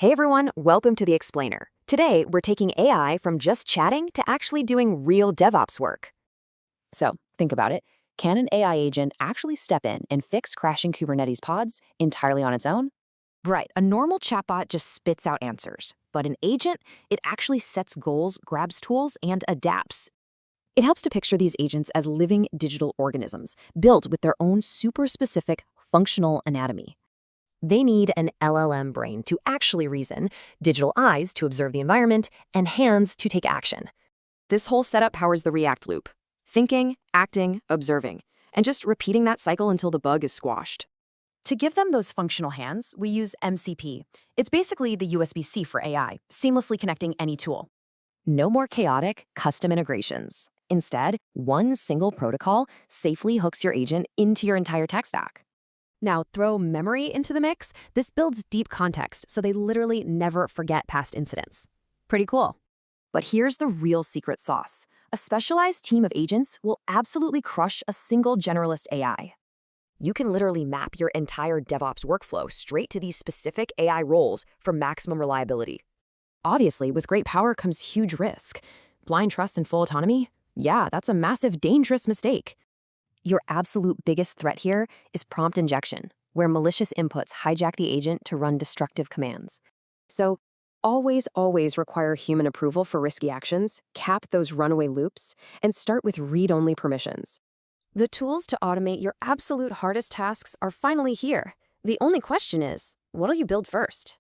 Hey everyone, welcome to The Explainer. Today, we're taking AI from just chatting to actually doing real DevOps work. So, think about it. Can an AI agent actually step in and fix crashing Kubernetes pods entirely on its own? Right, a normal chatbot just spits out answers, but an agent, it actually sets goals, grabs tools, and adapts. It helps to picture these agents as living digital organisms, built with their own super specific functional anatomy. They need an LLM brain to actually reason, digital eyes to observe the environment, and hands to take action. This whole setup powers the React loop: thinking, acting, observing, and just repeating that cycle until the bug is squashed. To give them those functional hands, we use MCP. It's basically the USB-C for AI, seamlessly connecting any tool. No more chaotic, custom integrations. Instead, one single protocol safely hooks your agent into your entire tech stack. Now, throw memory into the mix. This builds deep context, so they literally never forget past incidents. Pretty cool. But here's the real secret sauce. A specialized team of agents will absolutely crush a single generalist AI. You can literally map your entire DevOps workflow straight to these specific AI roles for maximum reliability. Obviously, with great power comes huge risk. Blind trust and full autonomy? Yeah, that's a massive, dangerous mistake. Your absolute biggest threat here is prompt injection, where malicious inputs hijack the agent to run destructive commands. So, always require human approval for risky actions, cap those runaway loops, and start with read-only permissions. The tools to automate your absolute hardest tasks are finally here. The only question is, what'll you build first?